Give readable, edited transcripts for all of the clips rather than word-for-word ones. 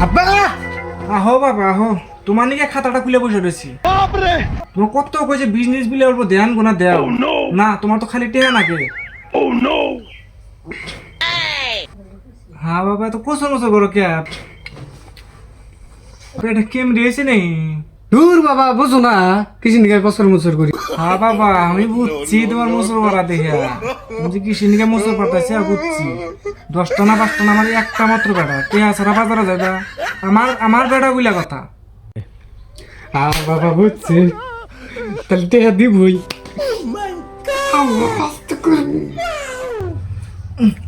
আব্বা আহো বাবা আহো, তোমার নিকে খাতাটা খুলে বসে রয়েছি। তোমার কত কইছে বিজনেস বিলে অল্প ধ্যান গোনা দেও না, তোমার তো খালি টেহা নাকি। হ্যাঁ বাবা, তো কোসো মোসো করো কে? এটা কেম দিয়েছে নেই? দূর বাবা বুঝো না কিছু নিকে কসর মুসর করি। হ্যাঁ বাবা, আমি বুঝছি তোমার মুসুর মারা দেখে। তুমি যে কৃষি নিকে মুসুর পাঠাইছে বুঝছি। 10টা না 5টা না, আমার একটা মাত্র বেটা, টেহা ছাড়া বাজারে যাবা। আমার বেটা বুঝলা কথা। বাবা বুঝছি, তাহলে টেহা দিবই।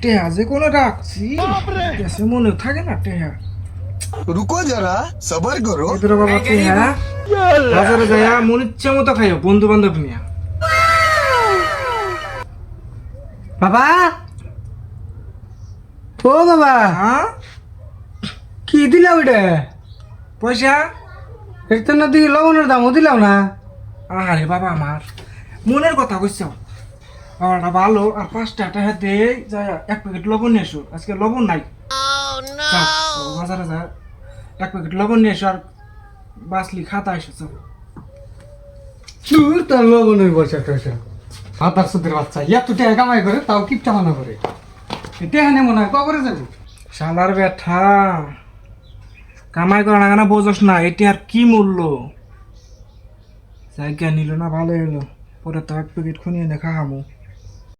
টেহা যে কোনো রাখছি, কেসে মনে থাকে না টেহা। रुको जरा सबर करो। এদের বাবা টেহা বাজারে যাইয়া মন ইচ্ছা মতো খাইও, বন্ধু বান্ধব নিয়ে। বাবা ও বাবা, হ্যাঁ কি দিলাম এটা? পয়সা? এটা না দিকে লবণের দামও দিলাম না। আরে বাবা, আমার মনের কথা কইছ। বাবাটা ভালো, আর 5টা টাকা দিয়ে যায় 1 প্যাকেট লবণ নিয়ে এসো। আজকে লবণ নাই। যাও, বাজারে যা 1 প্যাকেট লবণ নিয়ে এসো, আর বাসলি খাতা এসো। চল। দূর তার লবণের পয়সা টয়সা, হাতার সুদের বাচ্চা এত টাকা কামাই করে তাও কিপটা মানা করে। টেহা নেই মনে হয় কবরে যাবো। শালার ব্যাঠা, কামাই করা না কেন বোঝস না? এটি আর কি মূল্য? জায়গা নিল না, ভালো এলো, পরে তো 1 প্যাকেট খুনিয়ে দেখা হামু।